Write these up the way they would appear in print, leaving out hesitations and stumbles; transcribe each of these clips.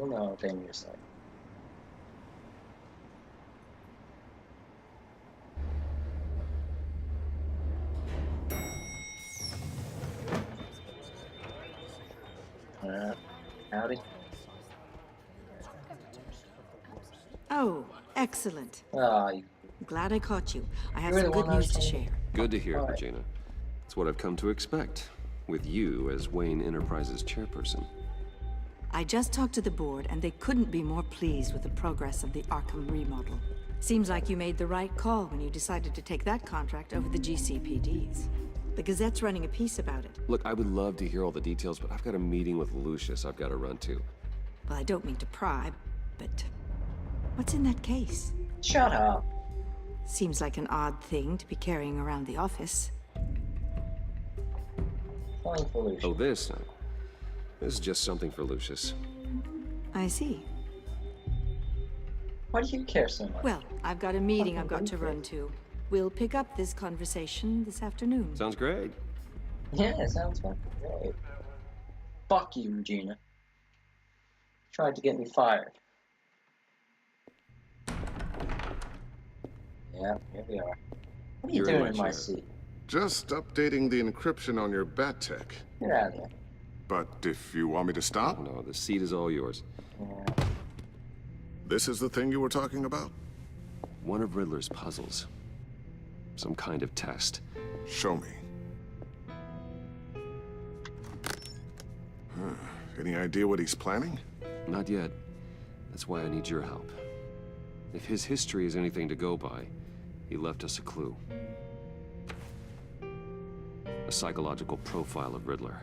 We'll know dangerously. Howdy. Oh, excellent. You Glad I caught you. I have You're some the good one I was news to talking share. Good to hear, All right. Regina. It's what I've come to expect, with you as Wayne Enterprises chairperson. I just talked to the board, and they couldn't be more pleased with the progress of the Arkham remodel. Seems like you made the right call when you decided to take that contract over the GCPD's. The Gazette's running a piece about it. Look, I would love to hear all the details, but I've got a meeting with Lucius I've got to run to. Well, I don't mean to pry, but what's in that case? shut up. Seems like an odd thing to be carrying around the office. Flying for Lucius. Oh, this? This is just something for Lucius. I see. Why do you care so much? Well, I've got a meeting I've got to Okay. run to. We'll pick up this conversation this afternoon. Sounds great. Yeah, it sounds fucking great. Fuck you, Regina. Tried to get me fired. Yeah, here we are. What are you You're in doing my in my chair. seat? Just updating the encryption on your bat tech. Get out of here. But if you want me to stop, No, the seat is all yours. Yeah. this is the thing you were talking about? One of Riddler's puzzles. Some kind of test. Show me. Any idea what he's planning? Not yet. That's why I need your help. If his history is anything to go by, he left us a clue. A psychological profile of Riddler.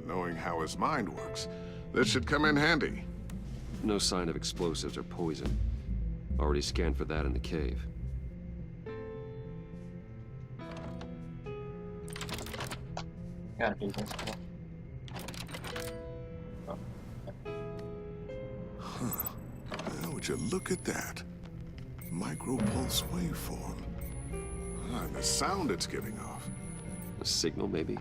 Knowing how his mind works, this should come in handy. No sign of explosives or poison. Already scanned for that in the cave. Gotta do this. Oh. Would you look at that? Micropulse waveform. And the sound it's giving off. A signal, maybe?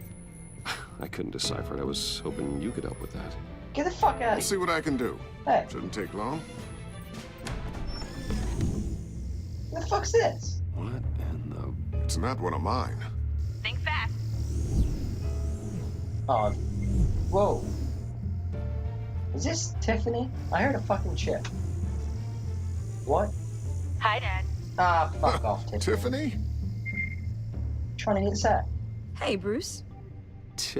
I couldn't decipher it. I was hoping you could help with that. Get the fuck out I'll of see here. what I can do. Hey, Shouldn't take long. what the fuck's this? What in the... It's not one of mine. Think fast. Oh, whoa. Is this Tiffany? I heard a fucking chip. What? Hi, Dad. Ah, fuck off, Tiffany. Tiffany? Trying to hit set. Hey, Bruce.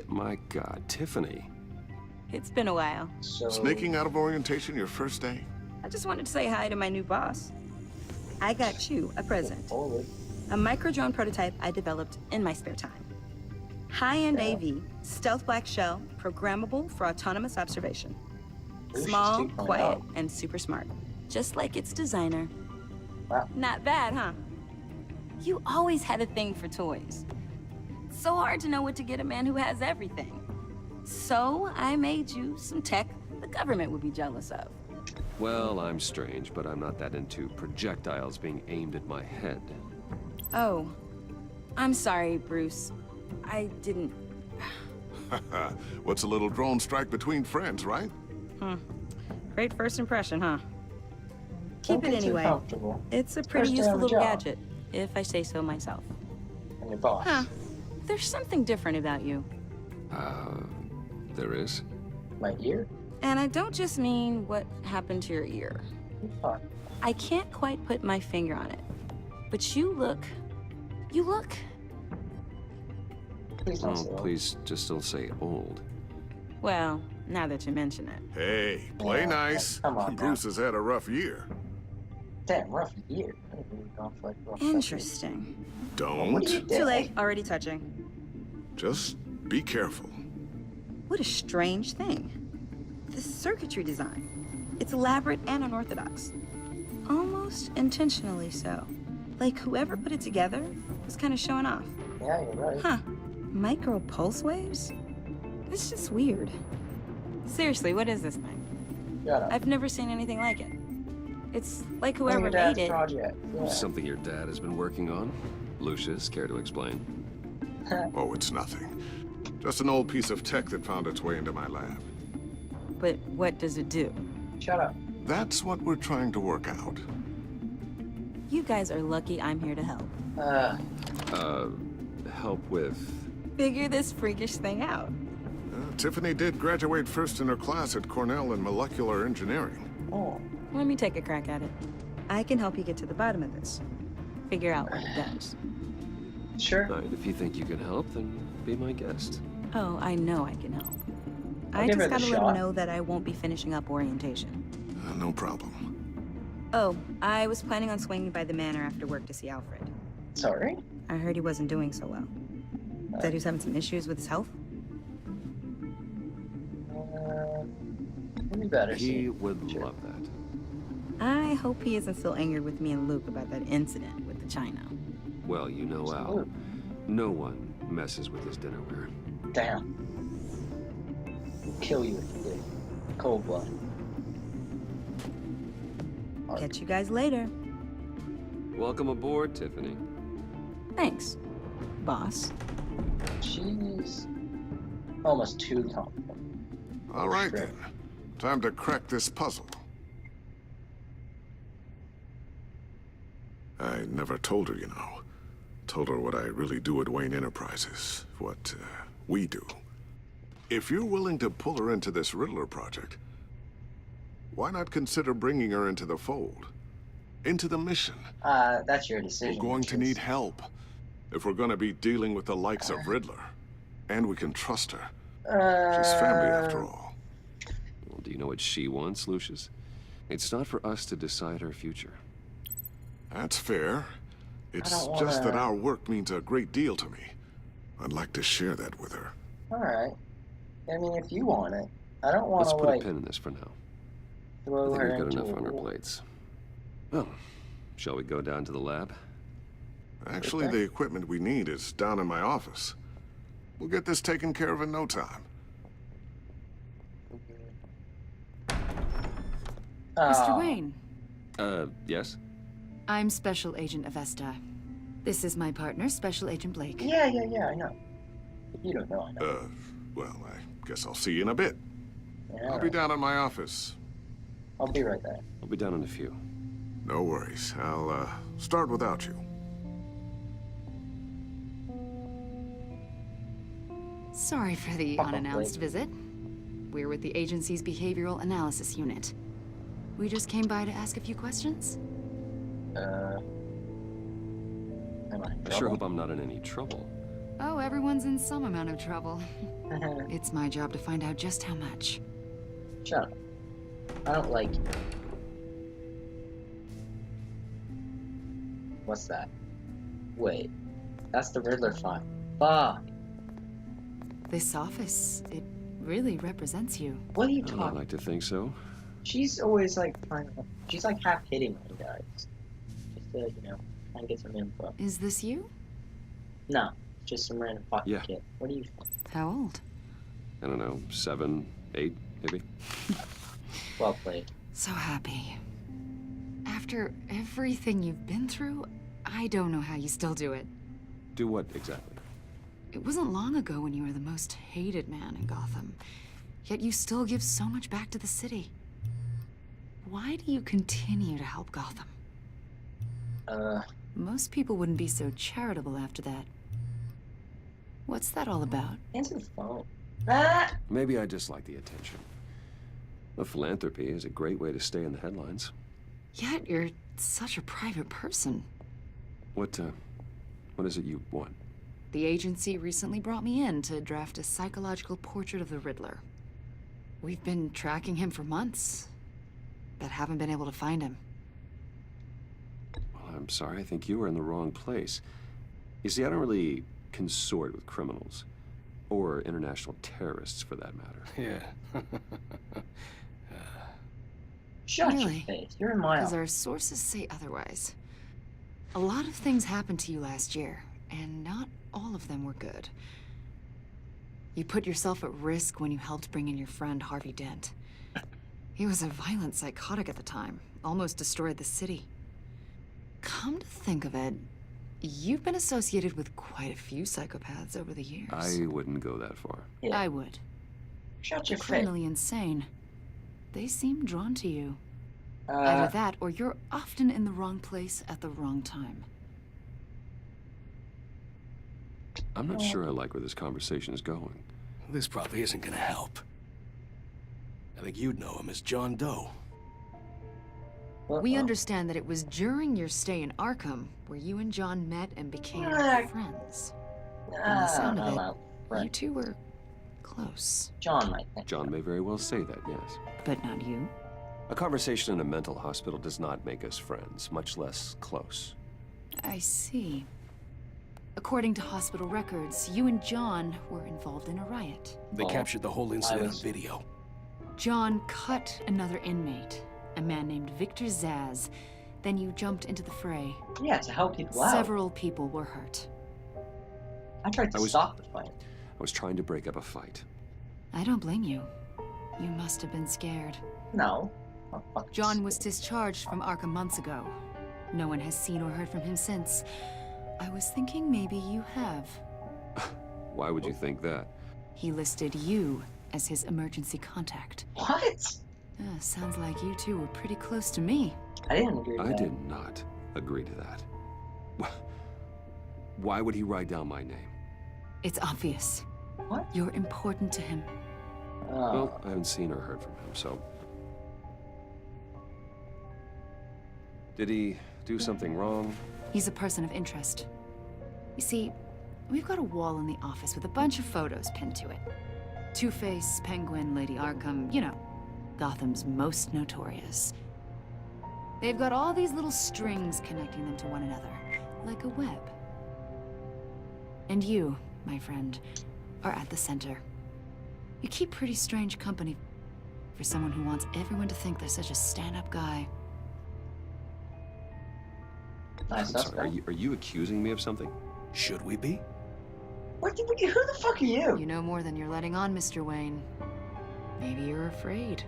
My God, Tiffany. It's been a while. So Sneaking out of orientation your first day? I just wanted to say hi to my new boss. I got you a present. Holy. A micro-drone prototype I developed in my spare time. High-end Yeah. AV, stealth black shell, programmable for autonomous observation. Ooh, she's Small, 2.0. quiet, and super smart. Just like its designer. Wow. Not bad, huh? You always had a thing for toys. So hard to know what to get a man who has everything. So I made you some tech the government would be jealous of. Well, I'm strange, but I'm not that into projectiles being aimed at my head. Oh, I'm sorry, Bruce. I didn't... What's a little drone strike between friends, right? Great first impression, huh? Don't Keep it get too anyway. comfortable. It's a pretty First day useful on the little job. gadget, if I say so myself. And your boss. Huh. There's something different about you. There is? My ear? And I don't just mean what happened to your ear. Fuck. I can't quite put my finger on it. But you look... Please don't say Oh, that. please just don't say old. Well, now that you mention it. Hey, play Yeah, nice. come on now. Bruce has had a rough year. Damn, rough ear. I didn't really go for like rough Interesting. Don't. What are you doing? Too late, already touching. Just be careful. What a strange thing. The circuitry design. It's elaborate and unorthodox. Almost intentionally so. Like whoever put it together was kind of showing off. Yeah, you're right. Huh. Micro pulse waves? It's just weird. Seriously, what is this thing? Shut up. I've never seen anything like it. It's like One of whoever your dad's made it. project. Yeah. Something your dad has been working on? Lucius, care to explain? Oh, it's nothing. Just an old piece of tech that found its way into my lab. But what does it do? Shut up. That's what we're trying to work out. You guys are lucky I'm here to help. Help with... Figure this freakish thing out. Tiffany did graduate first in her class at Cornell in molecular engineering. Oh. Let me take a crack at it. I can help you get to the bottom of this. Figure out what it does. Sure. All right, if you think you can help, then be my guest. Oh, I know I can help. I'll I give just it a gotta let shot. him know that I won't be finishing up orientation. No problem. Oh, I was planning on swinging by the manor after work to see Alfred. Sorry? I heard he wasn't doing so well. Said he was having some issues with his health? Maybe better He see. would Sure. love that. I hope he isn't still angry with me and Luke about that incident with the china. Well, you know Al. Ooh. No one messes with his dinnerware. Damn. He'll kill you if you did. Cold blood. Catch you guys later. Welcome aboard, Tiffany. Thanks, boss. She's almost too confident. All right then. Time to crack this puzzle. I never told her, you know. Told her what I really do at Wayne Enterprises. What we do. If you're willing to pull her into this Riddler project, why not consider bringing her into the fold? Into the mission? That's your decision. We're going to need help. If we're going to be dealing with the likes of Riddler. And we can trust her. She's family after all. Well, do you know what she wants, Lucius? It's not for us to decide her future. That's fair. It's don't just that wanna- our work means a great deal to me. I'd like to share that with her. Alright. I mean, if you want it. I don't want Let's to, put like, a pin in this for now. I throw think her we've got into enough a on our war. plates. Well, shall we go down to the lab? Actually, Okay. the equipment we need is down in my office. We'll get this taken care of in no time. Mr. Oh, Wayne, Yes? I'm Special Agent Avesta. This is my partner, Special Agent Blake. Yeah, I know. You don't know, I know. Well, I guess I'll see you in a bit. Yeah, I'll be down in my office. I'll be right there. I'll be down in a few. No worries. I'll, start without you. Sorry for the Fuck off, unannounced Blake. visit. We're with the agency's Behavioral Analysis Unit. We just came by to ask a few questions. Am I in I sure trouble? hope I'm not in any trouble. Oh, everyone's in some amount of trouble. It's my job to find out just how much. Shut up. I don't like you. What's that? Wait. That's the Riddler file. Fuck. This office, it really represents you. What are you I talking? like to think so. She's always like trying to, she's like half hitting me, guys. Just to, you know, try and get some info. Is this you? No, just some random fucking Yeah. kid. What do you think? How old? I don't know, 7, 8, maybe? Well played. So happy. After everything you've been through, I don't know how you still do it. Do what exactly? It wasn't long ago when you were the most hated man in Gotham. Yet you still give so much back to the city. Why do you continue to help Gotham? Most people wouldn't be so charitable after that. What's that all about? Answer the phone. Ah! Maybe I just like the attention. The philanthropy is a great way to stay in the headlines. Yet you're such a private person. What is it you want? The agency recently brought me in to draft a psychological portrait of the Riddler. We've been tracking him for months, but haven't been able to find him. Well, I'm sorry, I think you were in the wrong place. You see, I don't really consort with criminals. Or international terrorists, for that matter. Yeah. Shut Really? your face. You're in my Because office. our sources say otherwise. A lot of things happened to you last year, and not all of them were good. You put yourself at risk when you helped bring in your friend Harvey Dent. He was a violent psychotic at the time, almost destroyed the city. Come to think of it, You've been associated with quite a few psychopaths over the years. I wouldn't go that far. Yeah. I would. Shut You're your face. criminally insane. They seem drawn to you. Either that, or you're often in the wrong place at the wrong time. I'm not sure I like where this conversation is going. This probably isn't gonna help. I think you'd know him as John Doe. We understand that it was during your stay in Arkham where you and John met and became friends. From the sound of it, you two were close. John might think. John may very well say that, yes. But not you. A conversation in a mental hospital does not make us friends, much less close. I see. According to hospital records, you and John were involved in a riot. They captured the whole incident on video. John cut another inmate, a man named Victor Zaz. Then you jumped into the fray. Yeah, to help people out. Several people were hurt. I tried to stop the fight. I was trying to break up a fight. I don't blame you. You must have been scared. No. Oh, fuck. John was discharged from Arkham months ago. No one has seen or heard from him since. I was thinking maybe you have. Why would you think that? He listed you as his emergency contact. What? Sounds like you two were pretty close to me. I didn't agree with I that. did not agree to that. Why would he write down my name? It's obvious. What? You're important to him. Oh. Well, I haven't seen or heard from him, so... Did he do something wrong? He's a person of interest. You see, we've got a wall in the office with a bunch of photos pinned to it. Two-Face, Penguin, Lady Arkham, you know, Gotham's most notorious. They've got all these little strings connecting them to one another, like a web. And you, my friend, are at the center. You keep pretty strange company for someone who wants everyone to think they're such a stand-up guy. Nice I'm sorry, are you accusing me of something? Should we be? Who the fuck are you? You know more than you're letting on, Mr. Wayne. Maybe you're afraid.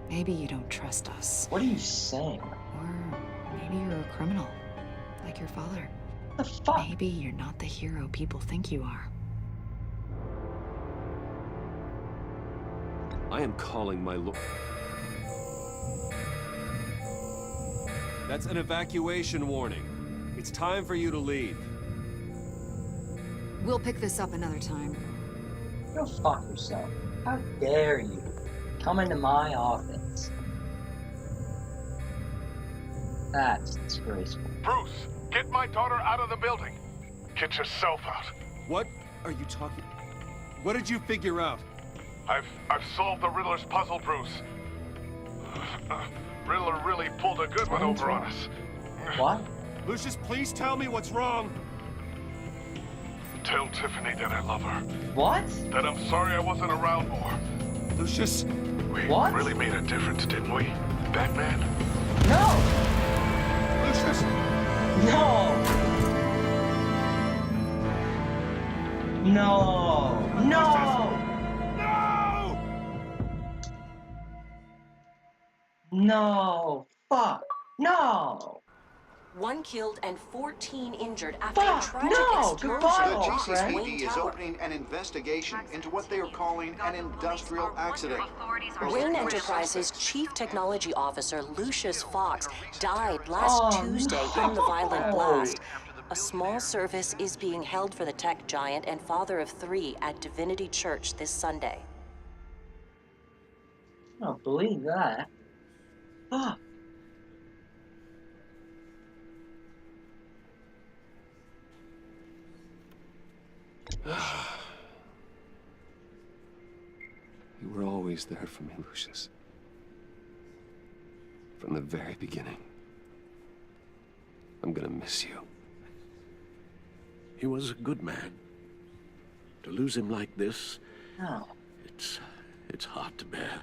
Maybe you don't trust us. What are you saying? Or maybe you're a criminal, like your father. What the fuck? Maybe you're not the hero people think you are. I am calling my That's an evacuation warning. It's time for you to leave. We'll pick this up another time. Go fuck yourself. How dare you come into my office? That's disgraceful. Bruce, get my daughter out of the building. Get yourself out. What are you talking? What did you figure out? I've solved the Riddler's puzzle, Bruce. Riddler really pulled a good one over on us. What? Lucius, please tell me what's wrong. Tell Tiffany that I love her. What? That I'm sorry I wasn't around more. Lucius, We What? really made a difference, didn't we, Batman? No! Lucius. No! No! No! No! Fuck! No! 1 killed and 14 injured after a Fuck, tragic no, explosion. goodbye, The Craig. GCPD is opening an investigation into what they are calling an industrial accident. Wayne Enterprises' chief technology officer, Lucius Fox, died last Tuesday in the violent blast. A small service is being held for the tech giant and father of 3 at Divinity Church this Sunday. I don't believe that. Fuck. You were always there for me, Lucius. From the very beginning. I'm gonna miss you. He was a good man. To lose him like this, No. it's hard to bear.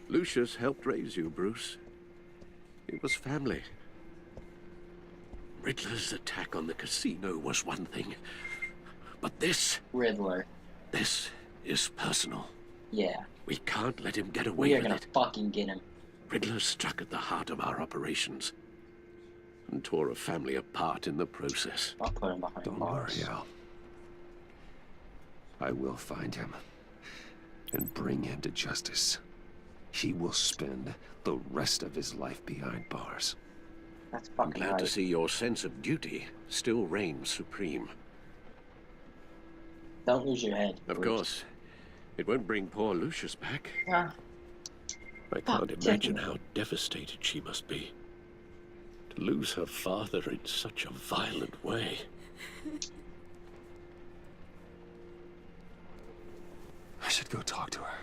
Lucius helped raise you, Bruce. It was family. Riddler's attack on the casino was one thing. But this Riddler. is personal. Yeah. We can't let him get We away are with gonna it. fucking get him. Riddler struck at the heart of our operations. and tore a family apart in the process. I'll put him behind Don't bars. worry, Al. I will find him and bring him to justice. He will spend the rest of his life behind bars. That's I'm fucking glad to right. see your sense of duty still reigns supreme. Don't lose your head. Of Bruce. course, it won't bring poor Lucius back. Ah, I can't imagine how devastated she must be. To lose her father in such a violent way. I should go talk to her.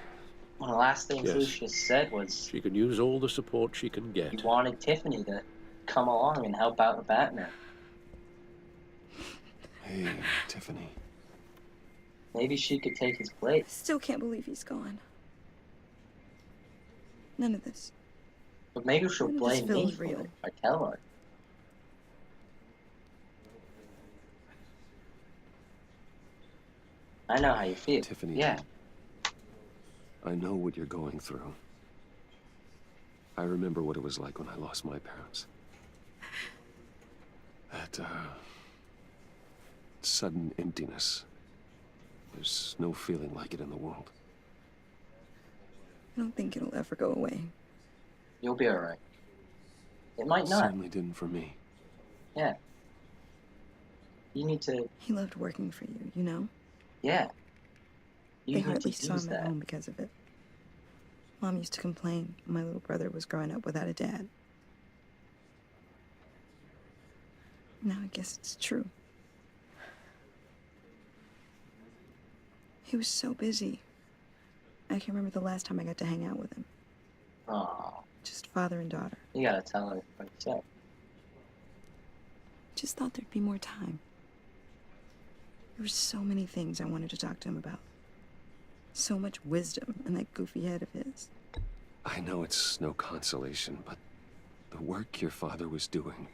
one of the last things Yes. Lucius said was She can use all the support she can he get. wanted Tiffany to come along and help out the Batman. Hey, Tiffany. Maybe she could take his place. Still can't believe he's gone. None of this. But maybe she'll It just blame me feels for real. it if I tell her. I know how you feel. Tiffany. Yeah. I know what you're going through. I remember what it was like when I lost my parents. That, sudden emptiness. There's no feeling like it in the world. I don't think it'll ever go away. You'll be alright. It might It not. certainly didn't for me. Yeah. You need to, He loved working for you, you know? yeah. You They need hardly to saw use him at that. home because of it. Mom used to complain my little brother was growing up without a dad. Now I guess it's true. He was so busy. I can't remember the last time I got to hang out with him. Aw, Just father and daughter. you gotta tell her what you said. Just thought there'd be more time. There were so many things I wanted to talk to him about. So much wisdom in that goofy head of his. I know it's no consolation, but the work your father was doing,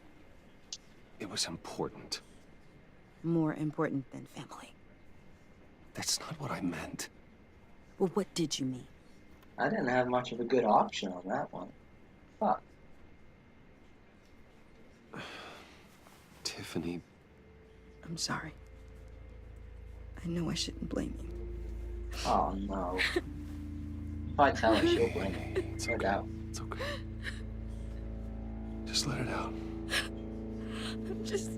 it was important. More important than family. That's not what I meant. Well, what did you mean? I didn't have much of a good option on that one. Fuck. Tiffany, I'm sorry. I know I shouldn't blame you. Oh no. If I tell her, she'll blame me. it's No okay. doubt. It's okay. Just let it out. I'm just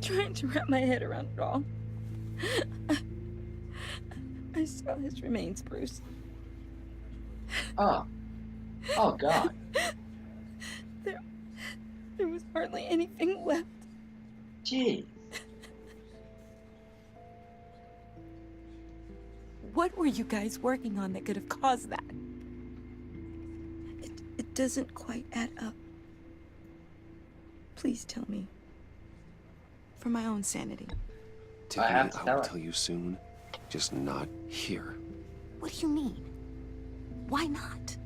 trying to wrap my head around it all. I saw his remains, Bruce. Oh. Oh god. There was hardly anything left. Gee. What were you guys working on that could have caused that? It doesn't quite add up. Please tell me. For my own sanity. Tiffany, have to I tell will her. tell you soon. Just not here. What do you mean? Why not?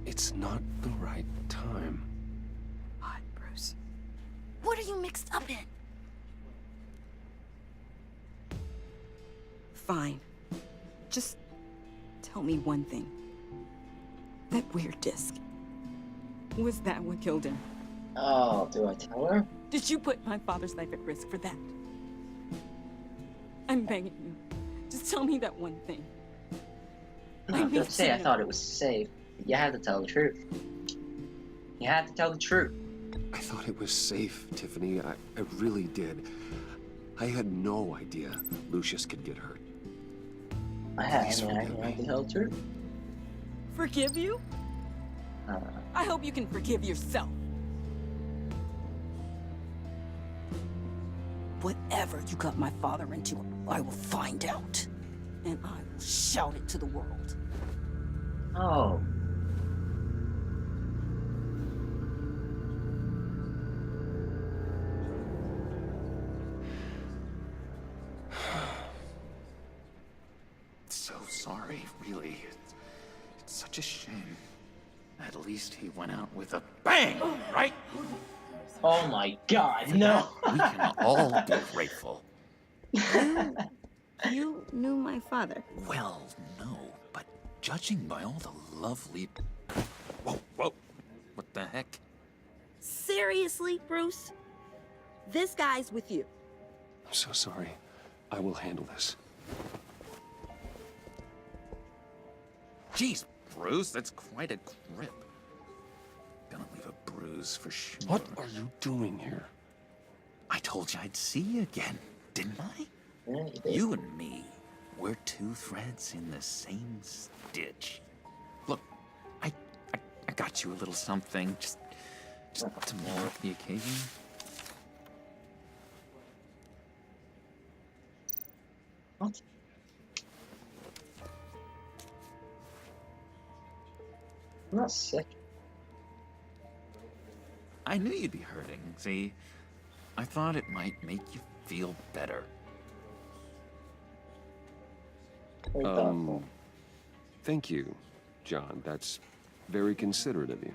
It's not the right time. What, Bruce? What are you mixed up in? Fine. Just tell me one thing. That weird disc. Was that what killed him? Oh, do I tell her? Did you put my father's life at risk for that? I'm begging you. Just tell me that one thing. No, I don't need say to I know. thought it was safe. You had to tell the truth. You had to tell the truth. I thought it was safe, Tiffany. I really did. I had no idea Lucius could get hurt. I had Please to forgive me. tell the truth. Forgive you? I hope you can forgive yourself. Whatever you got my father into, I will find out. And I will shout it to the world. Oh. So sorry, really. It's such a shame. At least he went out with a bang, right? Oh my god, no! We can all be grateful. You knew my father. Well, no, but judging by all the lovely... Whoa, whoa. What the heck? Seriously, Bruce? This guy's with you. I'm so sorry. I will handle this. Jeez, Bruce, that's quite a grip. Gonna leave a bruise for sure. What are you doing here? I told you I'd see you again, didn't I? Yeah, you did. You and me, we're two threads in the same stitch. Look, I got you a little something, just to mark the occasion. What? I'm not sick. I knew you'd be hurting, see? I thought it might make you feel better. Very thoughtful. Thank you, John. That's very considerate of you.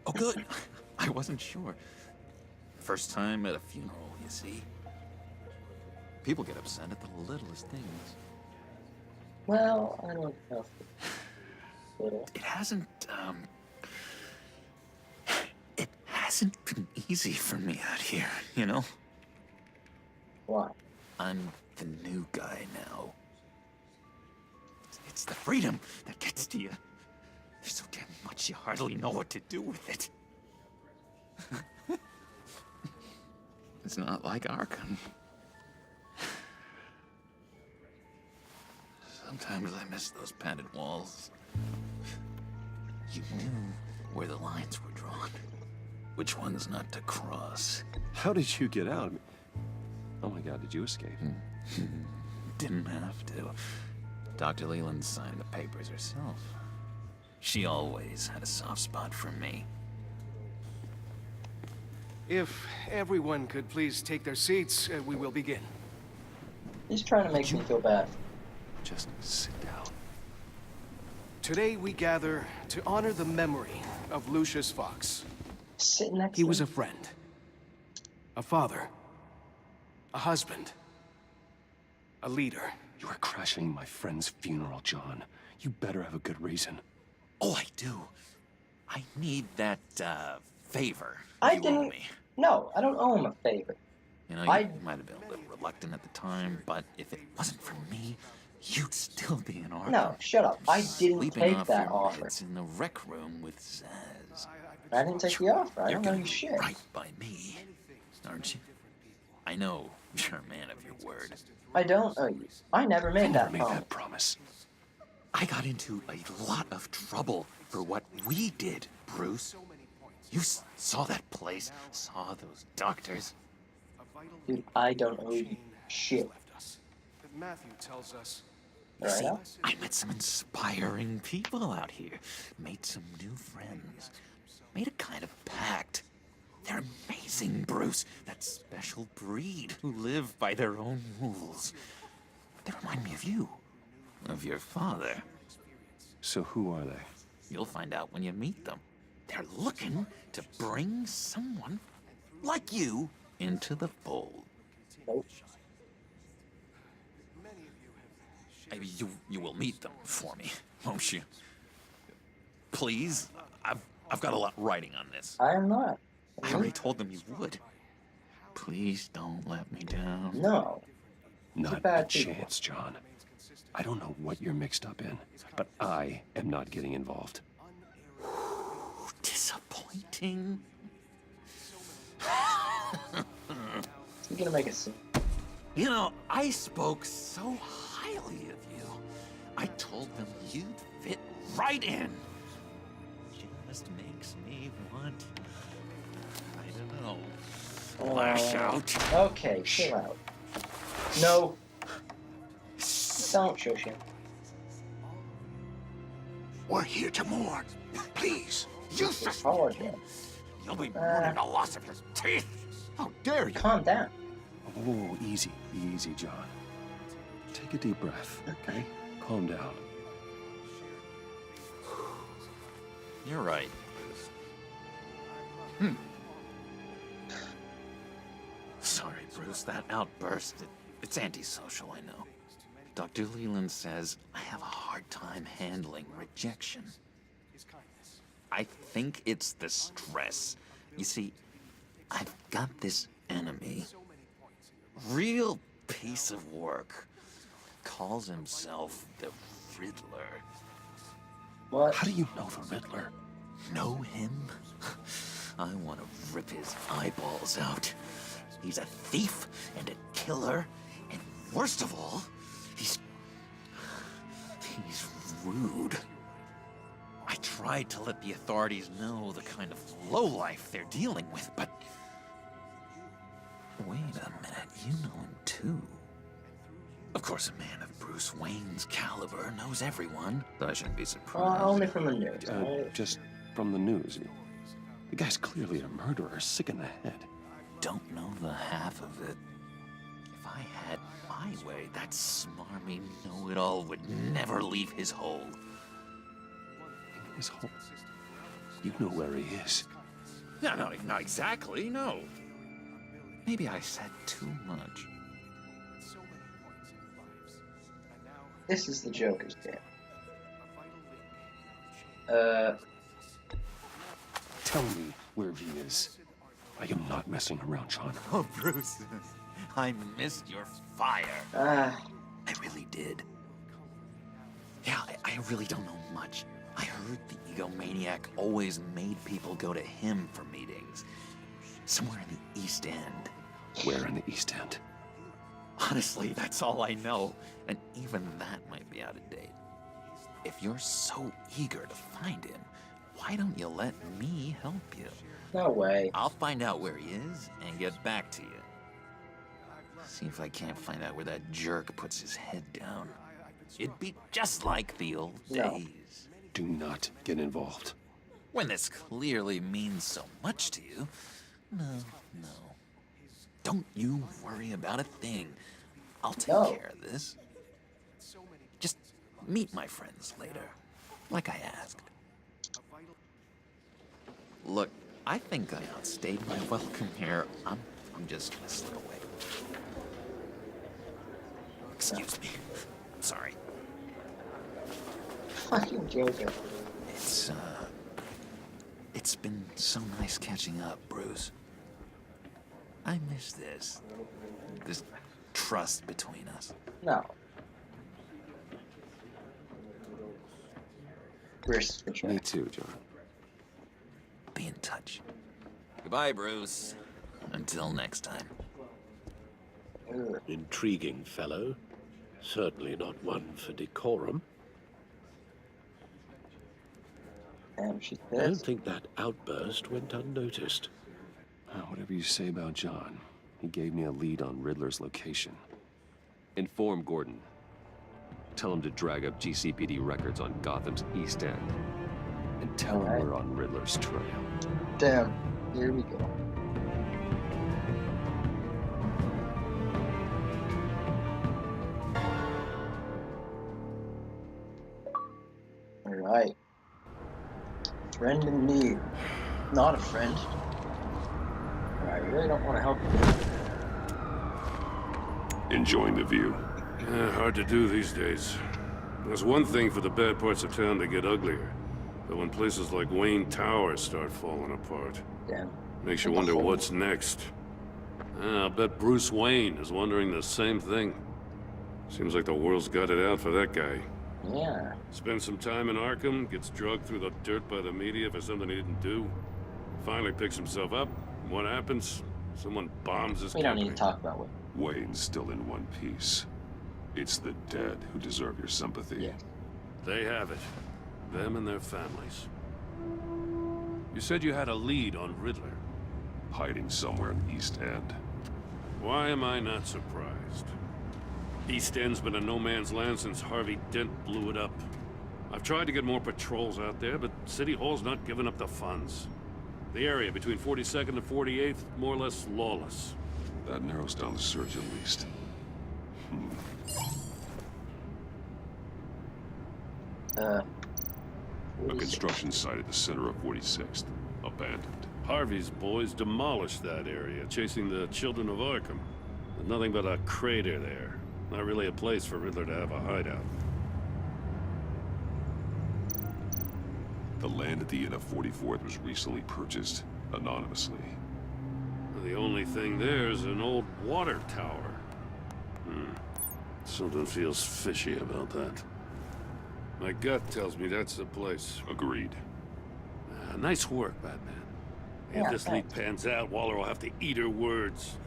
Oh, good. I wasn't sure. First time at a funeral, you see? People get upset at the littlest things. Well, I don't know. It hasn't been easy for me out here, you know? Why? I'm the new guy now. It's the freedom that gets to you. There's so damn much you hardly know what to do with it. It's not like Arkham. Sometimes I miss those padded walls. You knew where the lines were drawn. Which ones not to cross. How did you get out? Oh my God, did you escape? Didn't have to. Dr. Leland signed the papers herself. She always had a soft spot for me. If everyone could please take their seats, we will begin. He's trying to make me feel bad. Just sit down. Today we gather to honor the memory of Lucius Fox. Sitting next He to was him. a friend, a father, a husband, a leader. You are crashing my friend's funeral, John. You better have a good reason. Oh, I do. I need that, favor. I you owe didn't. me. No, I don't owe him a favor. You know, you might have been a little reluctant at the time, but if it wasn't for me, you'd still be in Arkham. No, shut up. I didn't Sleeping take off that your offer. meds in the rec room with Zaz. I didn't take the offer. I You're don't know gonna you do shit. right by me, aren't you? I know you're a man of your word. I don't owe you. I never made that Made promise. that promise. I got into a lot of trouble for what we did, Bruce. You saw that place, saw those doctors. Dude, I don't owe you shit. But Matthew tells us. You Right see, up? I met some inspiring people out here, made some new friends, made a kind of pact. They're amazing, Bruce. That special breed who live by their own rules. They remind me of you, of your father. So who are they? You'll find out when you meet them. They're looking to bring someone like you into the fold. Nope. Maybe you will meet them for me, won't you? Please, I've got a lot writing on this. I am not. I already told them you would. Please don't let me down. No. Not a bad people. chance, John. I don't know what you're mixed up in, but I am not getting involved. Disappointing. You're gonna make a scene. You know, I spoke so highly of you. I told them you'd fit right in. Just makes me want, I don't know, lash out. Okay, chill out. No. Don't shush him. We're here to mourn. Please. You just Apologize. You'll be mourning the loss of your teeth. How dare you? Calm down. Oh, easy, easy, John. Take a deep breath, okay? Calm down. You're right. Sorry, Bruce, that outburst, it's antisocial, I know. Dr. Leland says I have a hard time handling rejection. I think it's the stress You see, I've got this enemy. Real piece of work. Calls himself the Riddler. What? How do you know the Riddler? Know him? I want to rip his eyeballs out. He's a thief and a killer, and worst of all, he's rude. I tried to let the authorities know the kind of lowlife they're dealing with, but... Wait a minute, you know him too. Of course, a man of Bruce Wayne's caliber knows everyone, but I shouldn't be surprised. Only from the news. Right? Just from the news. The guy's clearly a murderer, sick in the head. Don't know the half of it. If I had my way, that smarmy know-it-all would never leave his hole. His hole? You know where he is. No, not exactly, no. Maybe I said too much. This is the Joker's den. Tell me where he is. I am not messing around, John. Oh, Bruce, I missed your fire. I really did. Yeah, I really don't know much. I heard the egomaniac always made people go to him for meetings. Somewhere in the East End. Where in the East End? Honestly, that's all I know. And even that might be out of date. If you're so eager to find him, why don't you let me help you? No way. I'll find out where he is and get back to you. See if I can't find out where that jerk puts his head down. It'd be just like the old days. Do not get involved. When this clearly means so much to you. No. Don't you worry about a thing. I'll take care of this. Just meet my friends later, like I asked. Look, I think I outstayed my welcome here. I'm just gonna slip away. Excuse me. Sorry. Fucking Joker. It's been so nice catching up, Bruce. I miss this trust between us. No. Me too, John. Be in touch. Goodbye, Bruce. Until next time. Intriguing fellow. Certainly not one for decorum. Damn, she's I don't pissed. think that outburst went unnoticed. Whatever you say about John, he gave me a lead on Riddler's location. Inform Gordon. Tell him to drag up GCPD records on Gotham's East End. And tell him we're on Riddler's trail. Damn, here we go. Alright. Friend in need. Not a friend. I really don't want to help you. Enjoying the view. Hard to do these days. There's one thing for the bad parts of town to get uglier. But when places like Wayne Tower start falling apart, makes you wonder what's next. I'll bet Bruce Wayne is wondering the same thing. Seems like the world's got it out for that guy. Yeah. Spends some time in Arkham, gets drugged through the dirt by the media for something he didn't do. Finally picks himself up. What happens? Someone bombs his company. We don't need to talk about it. Wayne's still in one piece. It's the dead who deserve your sympathy. Yeah. They have it. Them and their families. You said you had a lead on Riddler. Hiding somewhere in the East End. Why am I not surprised? East End's been a no-man's land since Harvey Dent blew it up. I've tried to get more patrols out there, but City Hall's not giving up the funds. The area between 42nd and 48th, more or less lawless. That narrows down the search at least. A construction site at the center of 46th. Abandoned. Harvey's boys demolished that area, chasing the children of Arkham. There's nothing but a crater there. Not really a place for Riddler to have a hideout. The land at the end of 44th was recently purchased. Anonymously. The only thing there is an old water tower. Something feels fishy about that. My gut tells me that's the place. Agreed. Nice work, Batman. If this leak pans out, Waller will have to eat her words.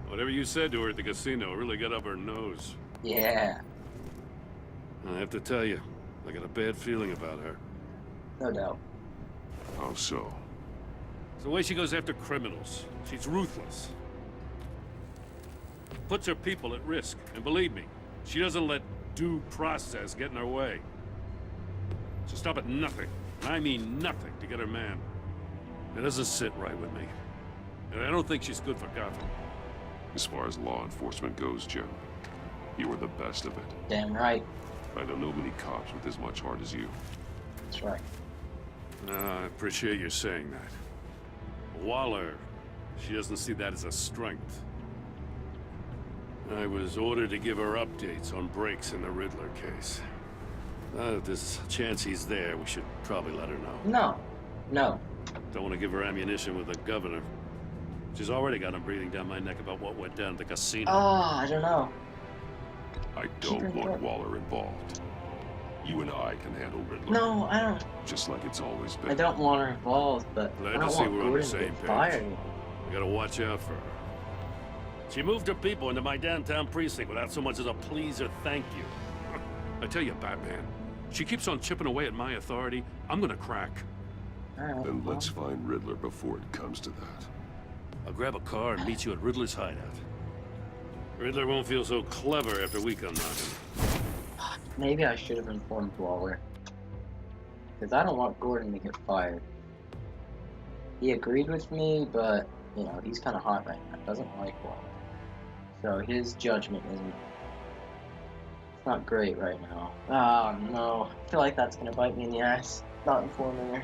Whatever you said to her at the casino really got up her nose. Yeah. I have to tell you, I got a bad feeling about her. No doubt. How so? It's the way she goes after criminals. She's ruthless. Puts her people at risk. And believe me, she doesn't let due process get in her way. She'll stop at nothing, and I mean nothing, to get her man. It doesn't sit right with me. And I don't think she's good for Gotham. As far as law enforcement goes, Jim, you were the best of it. Damn right. I know nobody cops with as much heart as you. That's right. I appreciate you saying that. Waller, she doesn't see that as a strength. I was ordered to give her updates on breaks in the Riddler case. If there's a chance he's there, we should probably let her know. No. No. Don't want to give her ammunition with the governor. She's already got him breathing down my neck about what went down at the casino. Oh, I don't know. I don't want Waller involved. You and I can handle Riddler. No, I don't. Just like it's always been. I don't want her involved, but Glad I don't to see want we're on the Gordon to same get page. fired. We gotta watch out for her. She moved her people into my downtown precinct without so much as a please or thank you. I tell you, Batman, she keeps on chipping away at my authority. I'm gonna crack. Then let's find Riddler before it comes to that. I'll grab a car and meet you at Riddler's hideout. Riddler won't feel so clever after we come knocking. Maybe I should have informed Waller. Because I don't want Gordon to get fired. He agreed with me, but, you know, he's kind of hot right now. Doesn't like Waller. So his judgment isn't... It's not great right now. Oh, no. I feel like that's going to bite me in the ass. Not informing her.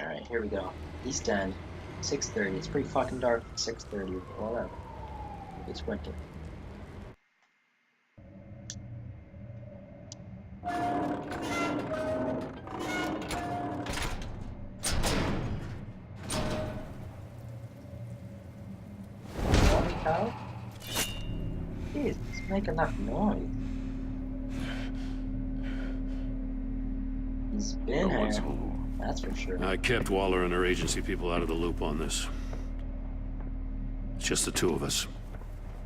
Alright, here we go. East End. 6:30. It's pretty fucking dark at 6:30. Whatever. It's winter. Cow? Jeez, it's making enough noise. He's been No one's here. home. That's for sure. I kept Waller and her agency people out of the loop on this. It's just the two of us.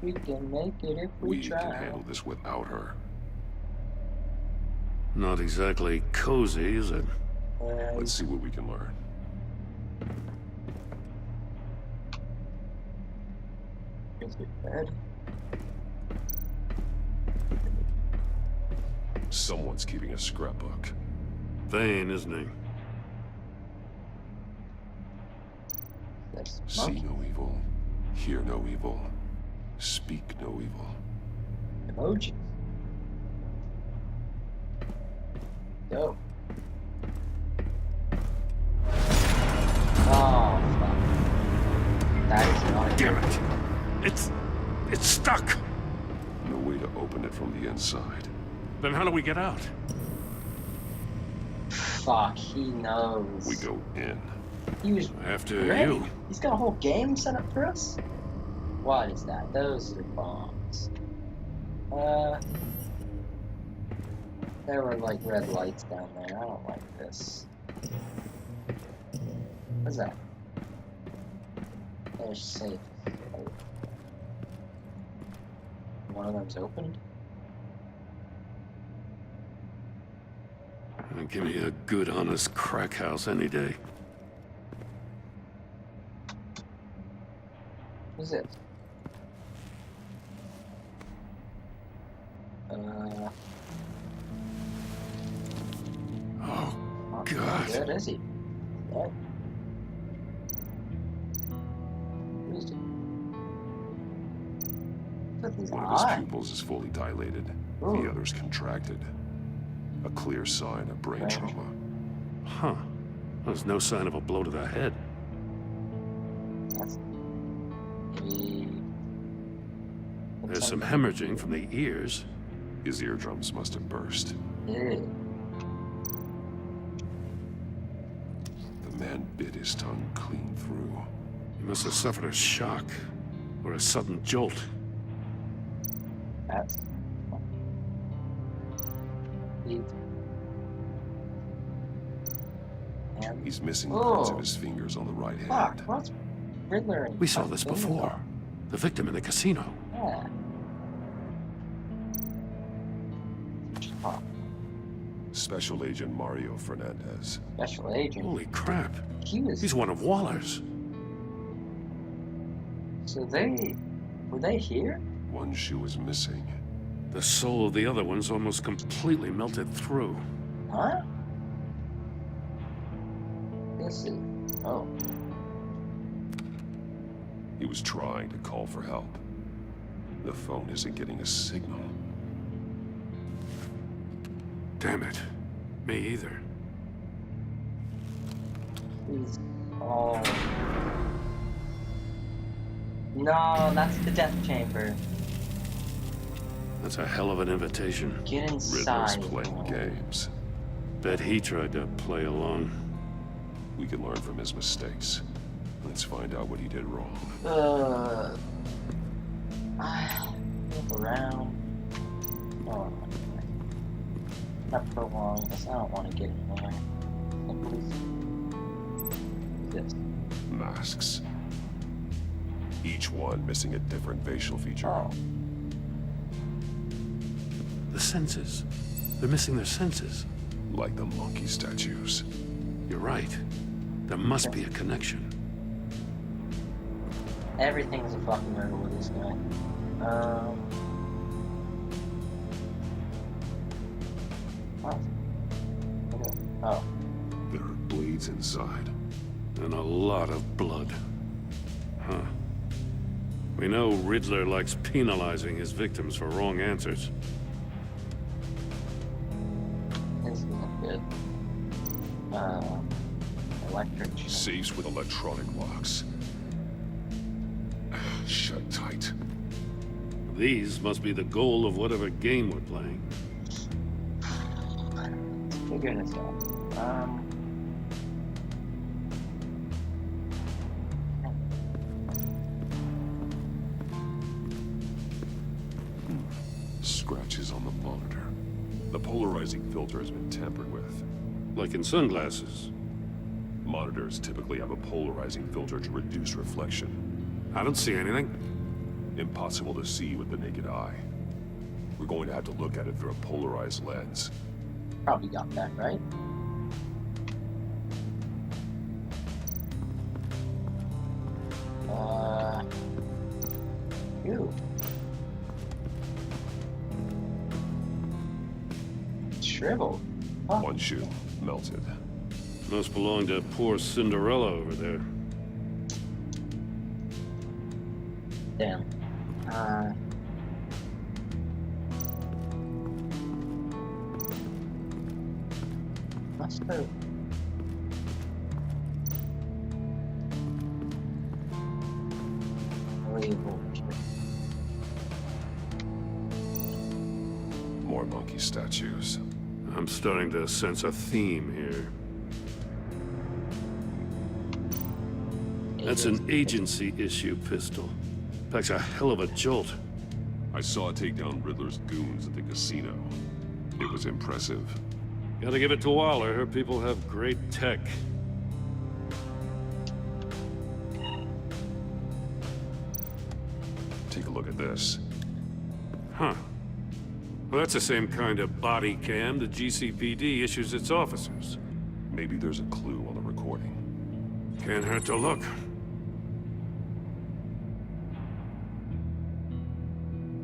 We can make it if we We try. can handle this without her. Not exactly cozy, is it? Let's see what we can learn. Is it bed? Someone's keeping a scrapbook. Vane, isn't he? That's See no evil, hear no evil, speak no evil. emojis. Go. Oh, fuck. That is not Damn it! It's stuck! No way to open it from the inside. Then how do we get out? Fuck, he knows. We go in. He was After ready. you. He's got a whole game set up for us? What is that? Those are bombs. There were like red lights down there. I don't like this. What's that? There's safe. One of them's opened? Give me a good, honest crack house any day. What's it? Oh, not God. good, is he? What? Who is he? Look at his One of his eye. pupils is fully dilated. Ooh. The other's contracted. A clear sign of brain trauma. Huh. There's no sign of a blow to the head. That's There's some hemorrhaging from the ears. His eardrums must have burst. Ew. man bit his tongue clean through. He must have suffered a shock or a sudden jolt. That's... He's missing the prints of his fingers on the right hand. Fuck, what's Riddler? We saw this before. The victim in the casino. Yeah. Oh. Special Agent Mario Fernandez. Special Agent? Holy crap. He's one of Waller's. So were they here? One shoe is missing. The soul of the other one's almost completely melted through. Huh? This is... Oh. He was trying to call for help. The phone isn't getting a signal. Damn it. Me either. Please. Oh. No, that's the death chamber. That's a hell of an invitation. Get inside. Riddler's playing games. Bet he tried to play along. We can learn from his mistakes. Let's find out what he did wrong. Look around. Oh, not for long, because I don't want to get in there. This. Masks. Each one missing a different facial feature. Oh. The senses. They're missing their senses. Like the monkey statues. You're right. There must be a connection. Everything's a fucking murder with this guy. Oh. There are bleeds inside. And a lot of blood. Huh. We know Riddler likes penalizing his victims for wrong answers. This isn't good. Electric. Safes with electronic locks. Shut tight. These must be the goal of whatever game we're playing. Let's figure this out. Scratches on the monitor. The polarizing filter has been tampered with. Like in sunglasses. Monitors typically have a polarizing filter to reduce reflection. I don't see anything. Impossible to see with the naked eye. We're going to have to look at it through a polarized lens. Probably got that right. Ew. Shriveled. Huh. One shoe melted. Must belong to poor Cinderella over there. Damn. Must have. More monkey statues. I'm starting to sense a theme here. That's an agency issue pistol. Packs a hell of a jolt. I saw it take down Riddler's goons at the casino. It was impressive. Gotta give it to Waller. Her people have great tech. Take a look at this. Huh. Well, that's the same kind of body cam the GCPD issues its officers. Maybe there's a clue on the recording. Can't hurt to look.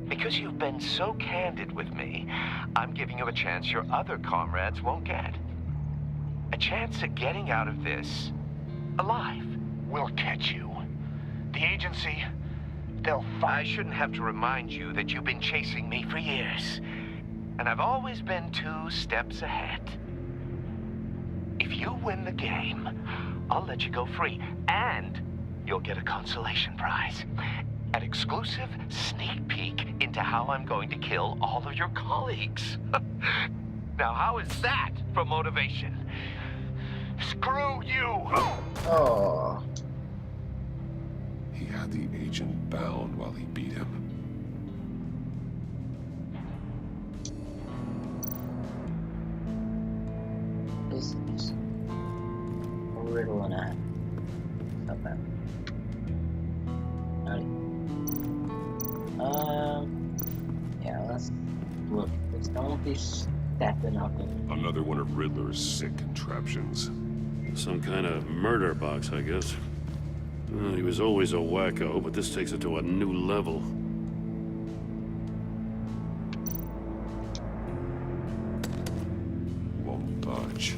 Because you've been so candid with me, I'm giving you a chance your other comrades won't get. A chance at getting out of this alive. We'll catch you. The agency, they'll find... I shouldn't have to remind you that you've been chasing me for years. And I've always been 2 steps ahead. If you win the game, I'll let you go free. And you'll get a consolation prize. An exclusive sneak peek into how I'm going to kill all of your colleagues. Now, how is that for motivation? Screw you! Oh. He had the agent bound while he beat him. This is a riddle and a half. Not bad. Howdy. Yeah, let's look at this. Don't be stepping up in. Another one of Riddler's sick contraptions. Some kind of murder box, I guess. Well, he was always a wacko, but this takes it to a new level. Won't budge.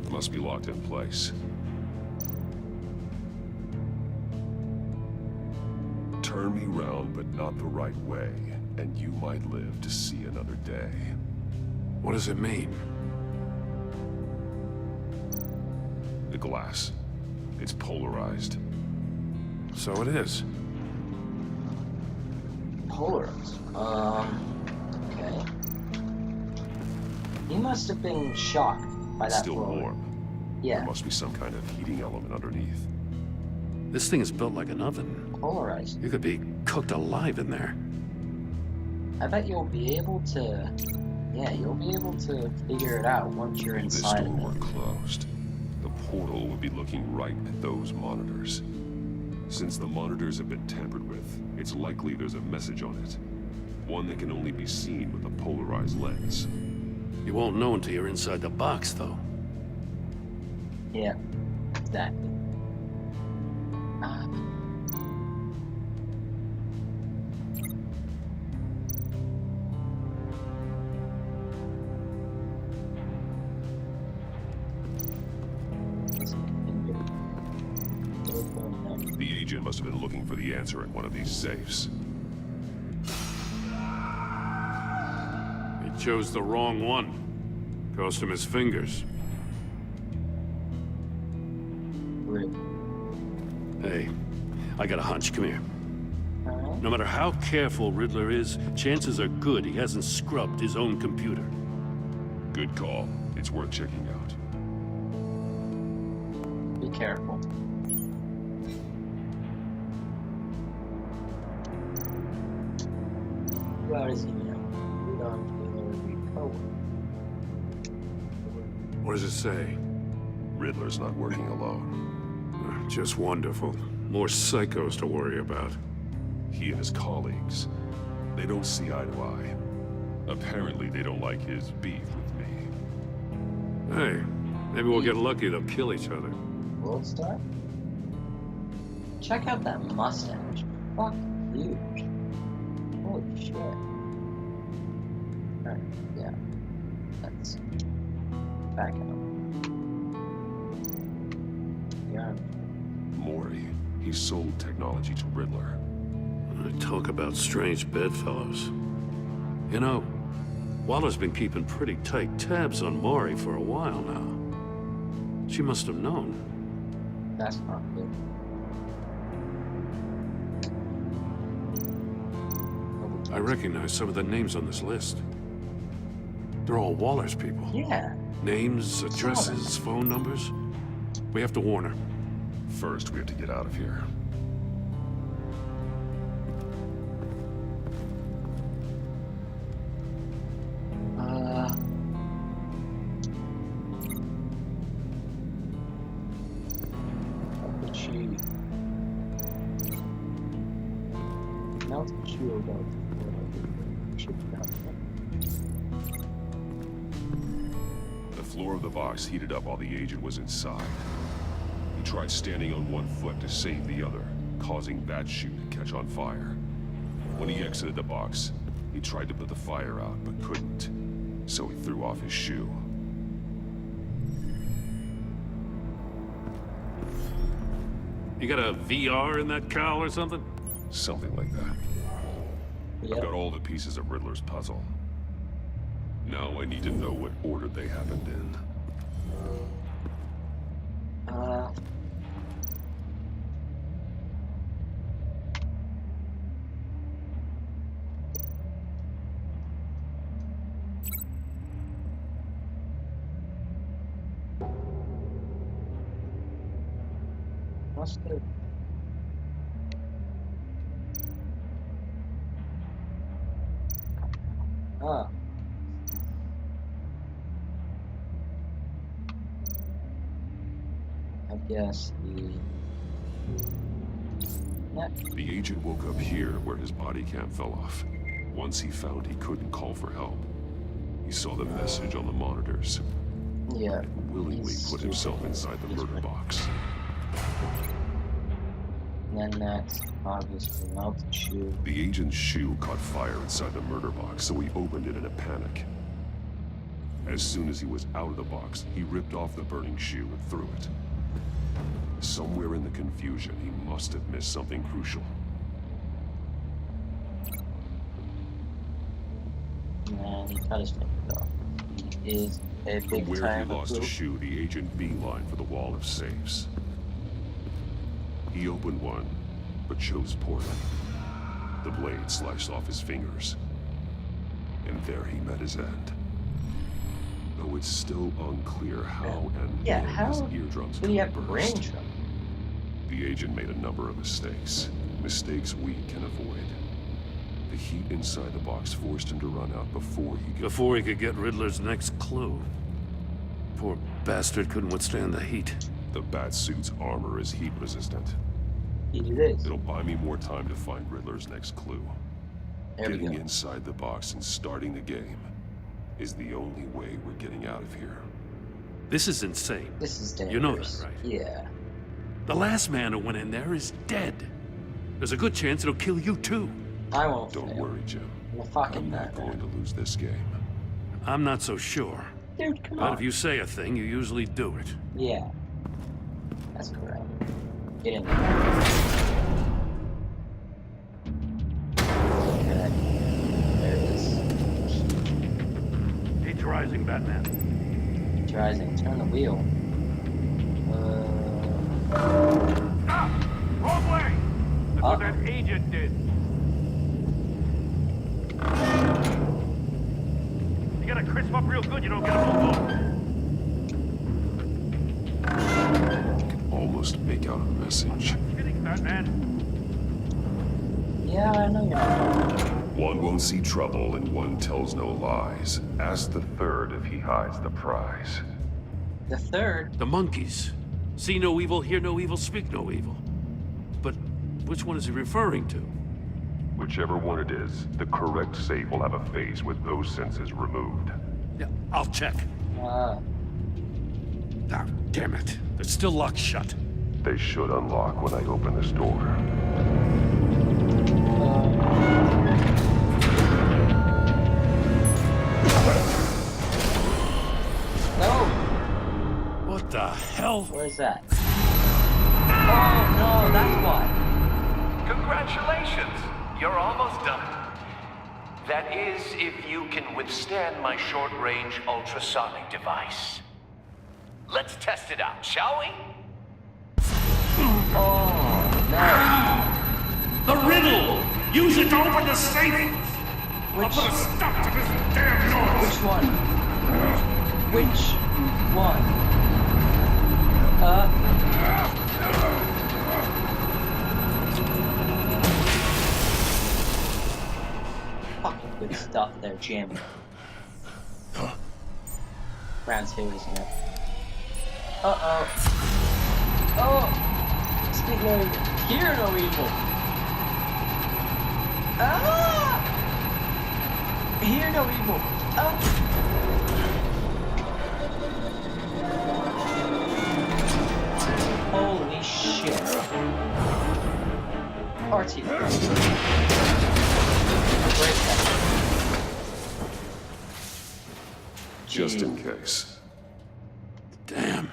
Must be locked in place. Turn me round, but not the right way, and you might live to see another day. What does it mean? The glass. It's polarized. So it is. Polarized? Okay. He must have been shocked by that Still blow. warm. Yeah. There must be some kind of heating element underneath. This thing is built like an oven. Polarized. You could be cooked alive in there. I bet you'll be able to... Yeah, you'll be able to figure it out once you're inside of If this door it. were closed, the portal would be looking right at those monitors. Since the monitors have been tampered with, it's likely there's a message on it. One that can only be seen with a polarized lens. You won't know until you're inside the box, though. Yeah, exactly. The agent must have been looking for the answer in one of these safes. He chose the wrong one. Cost him his fingers. Hey, I got a hunch. Come here. No matter how careful Riddler is, chances are good he hasn't scrubbed his own computer. Good call. It's worth checking out. Be careful. Where is he now? What does it say? Riddler's not working alone. Just wonderful. More psychos to worry about. He and his colleagues, they don't see eye to eye. Apparently they don't like his beef with me. Hey, maybe we'll get lucky they'll kill each other. World Star? Check out that mustache. Fuck, huge. Holy shit. Alright, yeah. Let's back it up. Yeah. Maury, he sold technology to Riddler. Talk about strange bedfellows. You know, Waller's been keeping pretty tight tabs on Maury for a while now. She must have known. That's not good. I recognize some of the names on this list. They're all Waller's people. Yeah. Names, addresses, phone numbers. We have to warn her. First, we have to get out of here. The floor of the box heated up while the agent was inside. He tried standing on one foot to save the other, causing that shoe to catch on fire. When he exited the box, he tried to put the fire out, but couldn't, so he threw off his shoe. You got a VR in that cowl or something? Something like that. Yep. I've got all the pieces of Riddler's puzzle. Now I need to know what order they happened in. What's the... Oh. I guess the agent woke up here where his body cam fell off. Once he found he couldn't call for help, he saw the message on the monitors. Yeah. And willingly put himself inside the murder box. And then that's obviously melted shoe. The agent's shoe caught fire inside the murder box, so he opened it in a panic. As soon as he was out of the box, he ripped off the burning shoe and threw it. Somewhere in the confusion, he must have missed something crucial. And he cut his finger off. He is a big From where time he lost a shoe, the agent beelined for the wall of safes. He opened one, but chose poorly. The blade sliced off his fingers. And there he met his end. Though it's still unclear how and when his eardrums could have burst. The agent made a number of mistakes. Mistakes we can avoid. The heat inside the box forced him to run out before he could get Riddler's next clue. Poor bastard couldn't withstand the heat. The Batsuit's armor is heat resistant. It is. It'll buy me more time to find Riddler's next clue. Getting inside the box and starting the game is the only way we're getting out of here. This is insane. This is dangerous. You know that, right? Yeah. The last man who went in there is dead. There's a good chance it'll kill you too. I won't. Don't worry, Jim. I'm not going to lose this game. I'm not so sure. Dude, come but on. If you say a thing, you usually do it. Yeah. That's correct. Get in there. Okay. There it is. He's rising, Batman. He's rising. Turn the wheel. Wrong way! That's what that agent did. You gotta crisp up real good, you don't get a move on. Almost make out a message. Kidding, Batman. Yeah, I know you're not. One won't see trouble and one tells no lies. Ask the third if he hides the prize. The third? The monkeys. See no evil, hear no evil, speak no evil. But which one is he referring to? Whichever one it is, the correct safe will have a face with those senses removed. Yeah, I'll check. Oh, damn it. They're still locked shut. They should unlock when I open this door. No! What the hell? Where's that? Oh no, that's why. Congratulations! You're almost done. That is, if you can withstand my short-range ultrasonic device. Let's test it out, shall we? Oh, no. The riddle! Use it to open the safe! I'll put a stop to this damn noise! Which one? Which one? Fucking good stuff there, Jim. Brown's here, isn't it? Uh-oh. Oh! Speak no evil. Hear no evil. Ah! Hear no evil. Holy shit. RT. Break that. Just in case. Damn.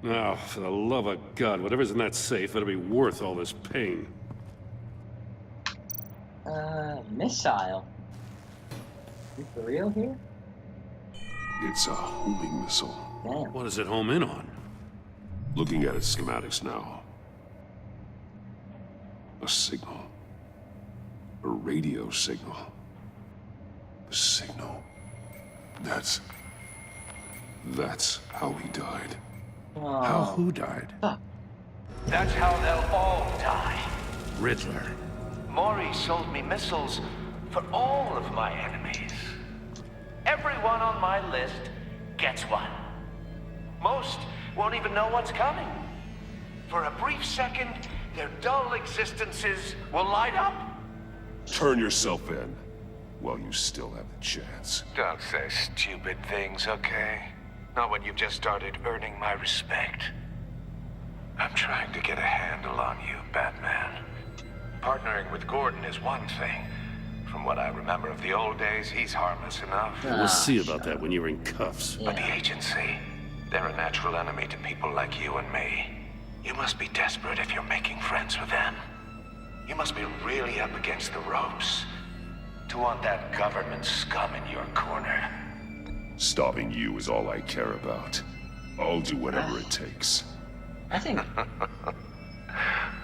Now, for the love of God, whatever's in that safe better be worth all this pain. Missile. You for real here? It's a homing missile. Damn. What does it home in on? Looking at its schematics now. A signal. A radio signal. The signal. That's how he died. How who died? That's how they'll all die. Riddler. Maury sold me missiles for all of my enemies. Everyone on my list gets one. Most won't even know what's coming. For a brief second, their dull existences will light up. Turn yourself in while you still have the chance. Don't say stupid things, okay? Not when you've just started earning my respect. I'm trying to get a handle on you, Batman. Partnering with Gordon is one thing. From what I remember of the old days, he's harmless enough. We'll see about that when you're in cuffs. But the agency, they're a natural enemy to people like you and me. You must be desperate if you're making friends with them. You must be really up against the ropes to want that government scum in your corner. Stopping you is all I care about. I'll do whatever it takes. I think...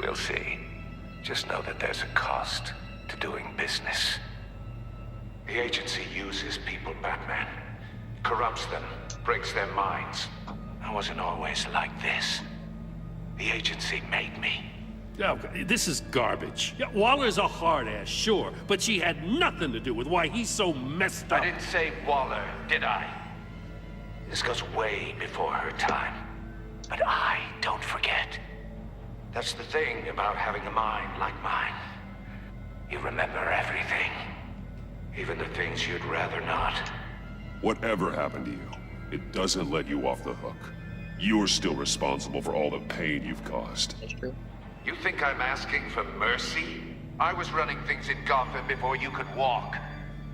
We'll see. Just know that there's a cost to doing business. The agency uses people, Batman. Corrupts them, breaks their minds. I wasn't always like this. The agency made me. Oh, this is garbage. Yeah, Waller's a hard-ass, sure, but she had nothing to do with why he's so messed up. I didn't say Waller, did I? This goes way before her time. But I don't forget. That's the thing about having a mind like mine. You remember everything. Even the things you'd rather not. Whatever happened to you, it doesn't let you off the hook. You're still responsible for all the pain you've caused. That's true. You think I'm asking for mercy? I was running things in Gotham before you could walk.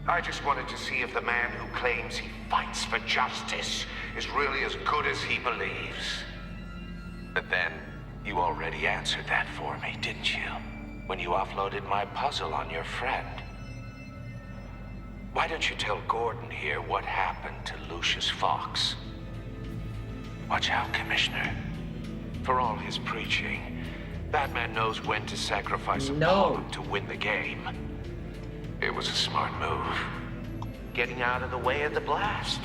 I just wanted to see if the man who claims he fights for justice is really as good as he believes. But then, you already answered that for me, didn't you? When you offloaded my puzzle on your friend. Why don't you tell Gordon here what happened to Lucius Fox? Watch out, Commissioner. For all his preaching, Batman knows when to sacrifice a pawn to win the game. It was a smart move. Getting out of the way of the blast.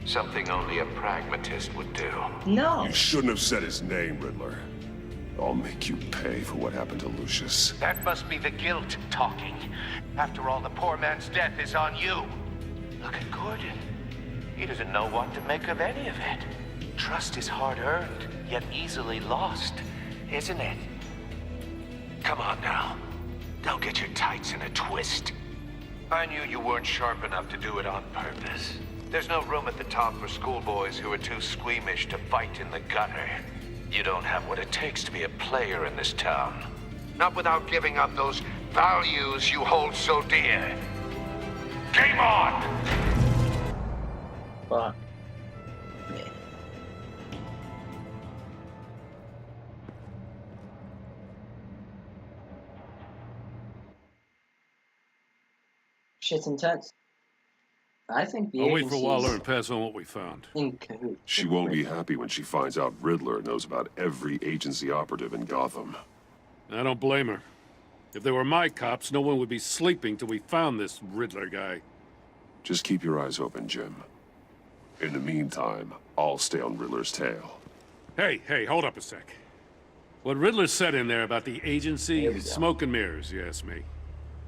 Something only a pragmatist would do. No. You shouldn't have said his name, Riddler. I'll make you pay for what happened to Lucius. That must be the guilt talking. After all, the poor man's death is on you. Look at Gordon. He doesn't know what to make of any of it. Trust is hard-earned, yet easily lost, isn't it? Come on now. Don't get your tights in a twist. I knew you weren't sharp enough to do it on purpose. There's no room at the top for schoolboys who are too squeamish to fight in the gutter. You don't have what it takes to be a player in this town. Not without giving up those values you hold so dear. Game on! Fuck. Shit's intense. I think the I'll wait for agency's Waller and pass on what we found. in cahoots. She won't be happy when she finds out Riddler knows about every agency operative in Gotham. I don't blame her. If they were my cops, no one would be sleeping till we found this Riddler guy. Just keep your eyes open, Jim. In the meantime, I'll stay on Riddler's tail. Hey, hold up a sec. What Riddler said in there about the agency is smoke and mirrors, you ask me.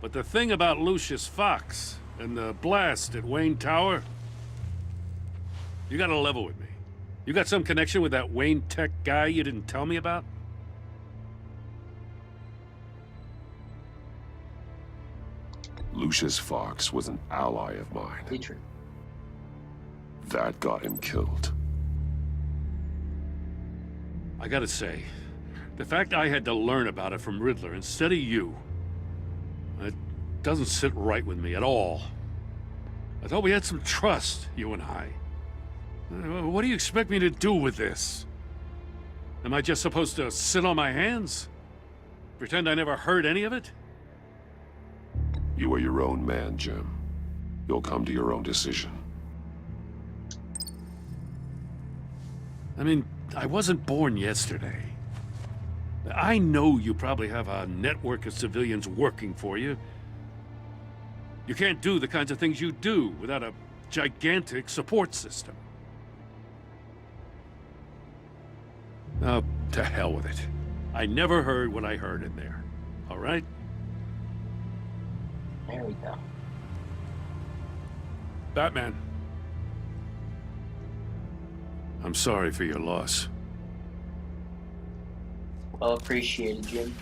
But the thing about Lucius Fox and the blast at Wayne Tower, you gotta level with me. You got some connection with that Wayne Tech guy you didn't tell me about? Lucius Fox was an ally of mine. True. That got him killed. I gotta say, the fact I had to learn about it from Riddler instead of you, it doesn't sit right with me at all. I thought we had some trust, you and I. What do you expect me to do with this? Am I just supposed to sit on my hands? Pretend I never heard any of it? You are your own man, Jim. You'll come to your own decision. I mean, I wasn't born yesterday. I know you probably have a network of civilians working for you. You can't do the kinds of things you do without a gigantic support system. Oh, to hell with it. I never heard what I heard in there. All right? There we go. Batman. I'm sorry for your loss. Well appreciated, Jim.